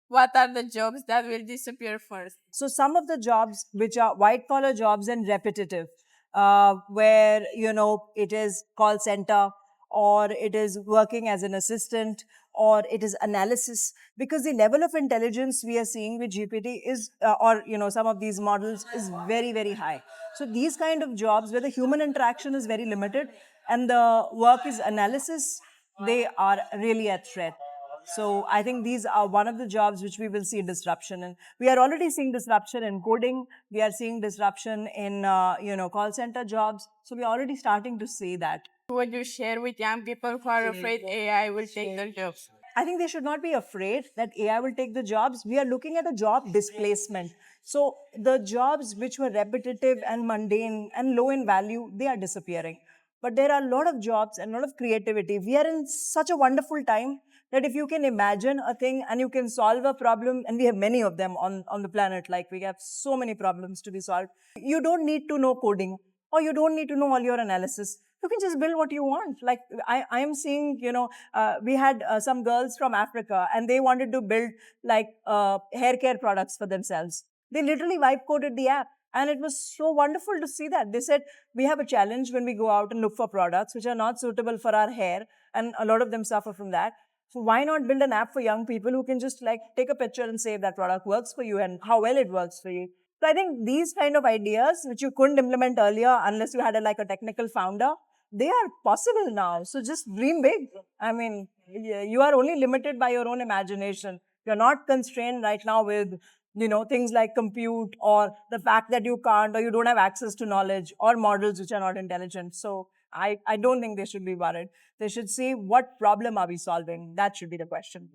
What are the jobs that will disappear first? So some of the jobs which are white collar jobs and repetitive, where it is call center, or it is working as an assistant, or it is analysis, because the level of intelligence we are seeing with GPT is, or some of these models is very very high. So these kind of jobs where the human interaction is very limited and the work is analysis, they are really at threat. So I think these are one of the jobs which we will see disruption in. We are already seeing disruption in coding. We are seeing disruption in call center jobs. So we are already starting to see that. Would you share with young people who are afraid AI will take their jobs? I think they should not be afraid that AI will take the jobs. We are looking at a job displacement. So the jobs which were repetitive and mundane and low in value, they are disappearing. But there are a lot of jobs and a lot of creativity. We are in such a wonderful time that if you can imagine a thing and you can solve a problem, and we have many of them on the planet, like we have so many problems to be solved. You don't need to know coding, or you don't need to know all your analysis. You can just build what you want. Like I am seeing, we had some girls from Africa, and they wanted to build like hair care products for themselves. They literally vibe coded the app. And it was so wonderful to see that. They said, we have a challenge when we go out and look for products which are not suitable for our hair, and a lot of them suffer from that. So why not build an app for young people who can just like take a picture and say if that product works for you and how well it works for you. So I think these kind of ideas, which you couldn't implement earlier unless you had like a technical founder, they are possible now. So just dream big. I mean, you are only limited by your own imagination. You're not constrained right now with, things like compute, or the fact that you can't or you don't have access to knowledge or models which are not intelligent. So I don't think they should be worried. They should see what problem are we solving. That should be the question.